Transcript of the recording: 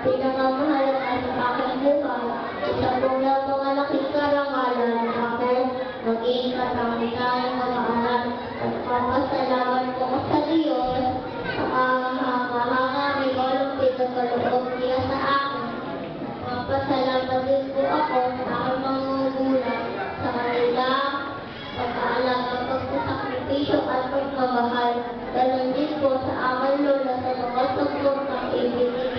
Pinakamahalaga sa aking buhay, isa po na mga laking karangalan ako, maging katangian ng anak at papasalamat ko sa Diyos sa kahangahangang regalong pinagkaloob niya sa akin. Papasalamat din po ako sa aking mga magulang sa kanila pag-aalaga, pagsasakripisyo at pagmamahal. Ganon din po sa aking lola sa mga suportang ibigay